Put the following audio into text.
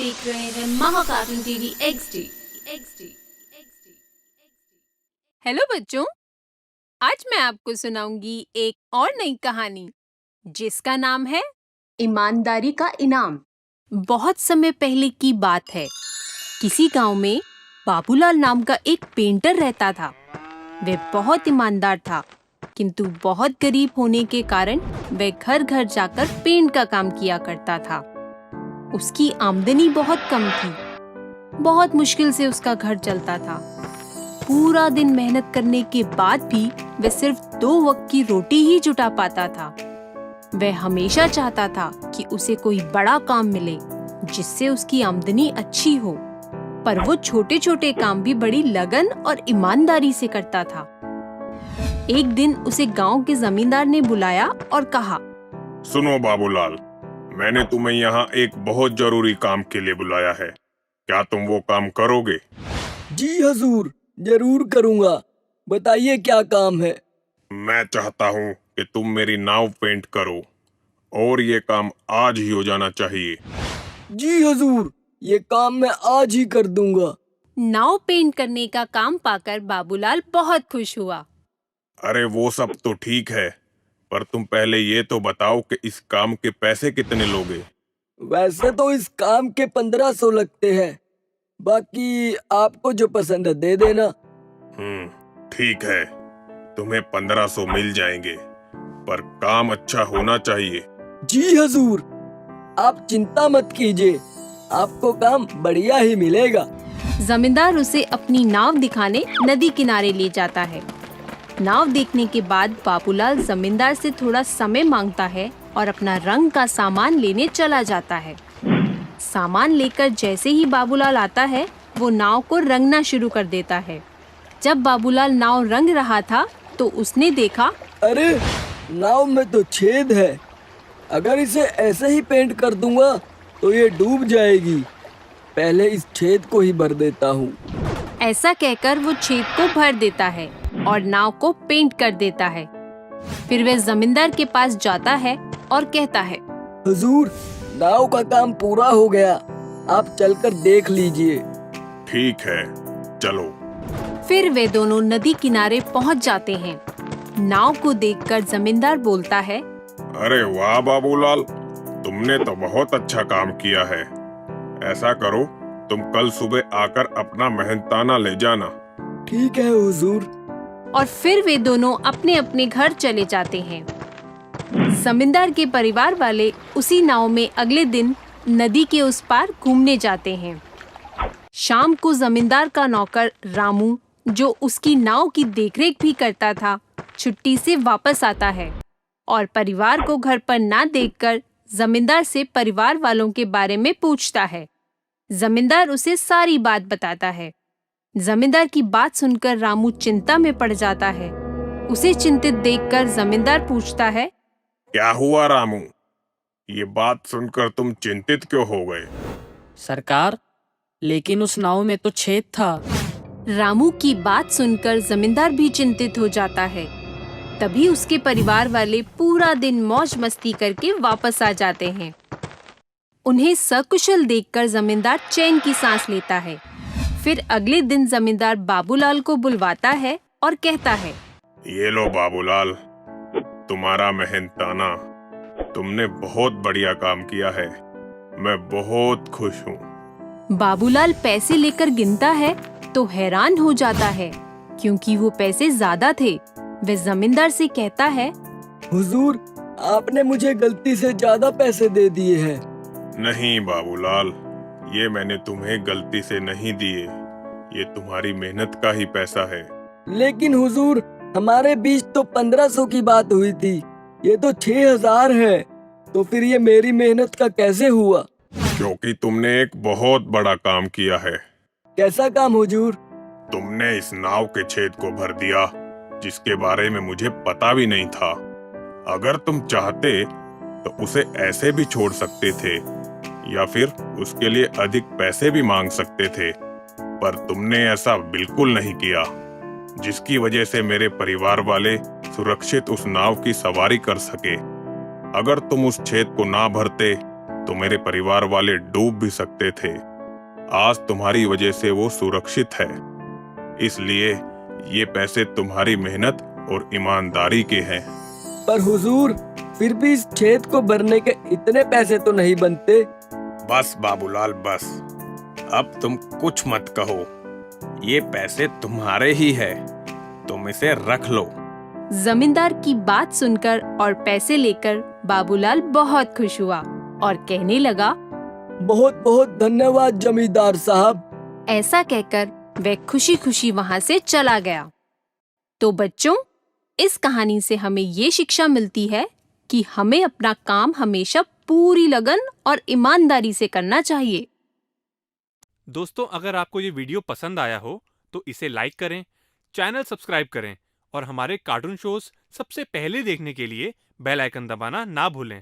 देख रहे हैं महाकार्टून टीवी XD। हेलो बच्चों, आज मैं आपको सुनाऊंगी एक और नई कहानी जिसका नाम है ईमानदारी का इनाम। बहुत समय पहले की बात है। किसी गांव में बाबूलाल नाम का एक पेंटर रहता था। वह बहुत ईमानदार था, किंतु बहुत गरीब होने के कारण वह घर घर जाकर पेंट का काम किया करता था। उसकी आमदनी बहुत कम थी। बहुत मुश्किल से उसका घर चलता था। पूरा दिन मेहनत करने के बाद भी वह सिर्फ 2 वक्त की रोटी ही जुटा पाता था। वह हमेशा चाहता था कि उसे कोई बड़ा काम मिले जिससे उसकी आमदनी अच्छी हो, पर वो छोटे छोटे काम भी बड़ी लगन और ईमानदारी से करता था। एक दिन उसे गांव के जमींदार ने बुलाया और कहा, सुनो बाबूलाल, मैंने तुम्हें यहाँ एक बहुत जरूरी काम के लिए बुलाया है। क्या तुम वो काम करोगे? जी हजूर, जरूर करूँगा। बताइए क्या काम है। मैं चाहता हूँ कि तुम मेरी नाव पेंट करो और ये काम आज ही हो जाना चाहिए। जी हजूर, ये काम मैं आज ही कर दूंगा। नाव पेंट करने का काम पाकर बाबूलाल बहुत खुश हुआ। अरे वो सब तो ठीक है, पर तुम पहले ये तो बताओ कि इस काम के पैसे कितने लोगे? वैसे तो इस काम के 1500 लगते हैं, बाकी आपको जो पसंद है दे देना। ठीक है, तुम्हें 1500 मिल जाएंगे, पर काम अच्छा होना चाहिए। जी हजूर, आप चिंता मत कीजिए, आपको काम बढ़िया ही मिलेगा। जमींदार उसे अपनी नाव दिखाने नदी किनारे ले जाता है। नाव देखने के बाद बाबूलाल जमींदार से थोड़ा समय मांगता है और अपना रंग का सामान लेने चला जाता है। सामान लेकर जैसे ही बाबूलाल आता है, वो नाव को रंगना शुरू कर देता है। जब बाबूलाल नाव रंग रहा था तो उसने देखा, अरे नाव में तो छेद है। अगर इसे ऐसे ही पेंट कर दूंगा तो ये डूब जाएगी। पहले इस छेद को ही भर देता हूँ। ऐसा कहकर वो छेद को भर देता है और नाव को पेंट कर देता है। फिर वह जमींदार के पास जाता है और कहता है, हुजूर, नाव का काम पूरा हो गया, आप चलकर देख लीजिए। ठीक है, चलो। फिर वे दोनों नदी किनारे पहुंच जाते हैं। नाव को देखकर जमींदार बोलता है, अरे वाह बाबूलाल, तुमने तो बहुत अच्छा काम किया है। ऐसा करो, तुम कल सुबह आकर अपना मेहनताना ले जाना। ठीक है हुजूर। और फिर वे दोनों अपने अपने घर चले जाते हैं। जमींदार के परिवार वाले उसी नाव में अगले दिन नदी के उस पार घूमने जाते हैं। शाम को जमींदार का नौकर रामू, जो उसकी नाव की देखरेख भी करता था, छुट्टी से वापस आता है और परिवार को घर पर ना देखकर जमींदार से परिवार वालों के बारे में पूछता है। जमींदार उसे सारी बात बताता है। जमींदार की बात सुनकर रामू चिंता में पड़ जाता है। उसे चिंतित देखकर जमींदार पूछता है, क्या हुआ रामू? ये बात सुनकर तुम चिंतित क्यों हो गए? सरकार, लेकिन उस नाव में तो छेद था। रामू की बात सुनकर जमींदार भी चिंतित हो जाता है। तभी उसके परिवार वाले पूरा दिन मौज मस्ती करके वापस आ जाते हैं। उन्हें सकुशल देखकर जमींदार चैन की सांस लेता है। फिर अगले दिन जमींदार बाबूलाल को बुलवाता है और कहता है, ये लो बाबूलाल, तुम्हारा मेहनताना। तुमने बहुत बढ़िया काम किया है। मैं बहुत खुश हूँ। बाबूलाल पैसे लेकर गिनता है तो हैरान हो जाता है, क्योंकि वो पैसे ज्यादा थे। वह जमींदार से कहता है, हुजूर, आपने मुझे गलती से ज्यादा पैसे दे दिए हैं। नहीं बाबूलाल, ये मैंने तुम्हें गलती से नहीं दिए। ये तुम्हारी मेहनत का ही पैसा है। लेकिन हुजूर, हमारे बीच तो 1500 की बात हुई थी। ये तो 6000 है। तो फिर ये मेरी मेहनत का कैसे हुआ? क्योंकि तुमने एक बहुत बड़ा काम किया है। कैसा काम हुजूर? तुमने इस नाव के छेद को भर दिया, जिसके बारे में मुझे पता भी नहीं था। अगर तुम चाहते तो उसे ऐसे भी छोड़ सकते थे या फिर उसके लिए अधिक पैसे भी मांग सकते थे, पर तुमने ऐसा बिल्कुल नहीं किया, जिसकी वजह से मेरे परिवार वाले सुरक्षित उस नाव की सवारी कर सके। अगर तुम उस छेद को ना भरते तो मेरे परिवार वाले डूब भी सकते थे। आज तुम्हारी वजह से वो सुरक्षित है, इसलिए ये पैसे तुम्हारी मेहनत और ईमानदारी के हैं। पर हुजूर, फिर भी इस छेद को भरने के इतने पैसे तो नहीं बनते। बस बाबूलाल बस, अब तुम कुछ मत कहो। ये पैसे तुम्हारे ही है, तुम इसे रख लो। जमींदार की बात सुनकर और पैसे लेकर बाबूलाल बहुत खुश हुआ और कहने लगा, बहुत बहुत धन्यवाद जमींदार साहब। ऐसा कहकर वह खुशी खुशी वहां से चला गया। तो बच्चों, इस कहानी से हमें ये शिक्षा मिलती है कि हमें अपना काम हमेशा पूरी लगन और ईमानदारी से करना चाहिए। दोस्तों, अगर आपको ये वीडियो पसंद आया हो तो इसे लाइक करें, चैनल सब्सक्राइब करें और हमारे कार्टून शोज सबसे पहले देखने के लिए बेल आइकन दबाना ना भूलें।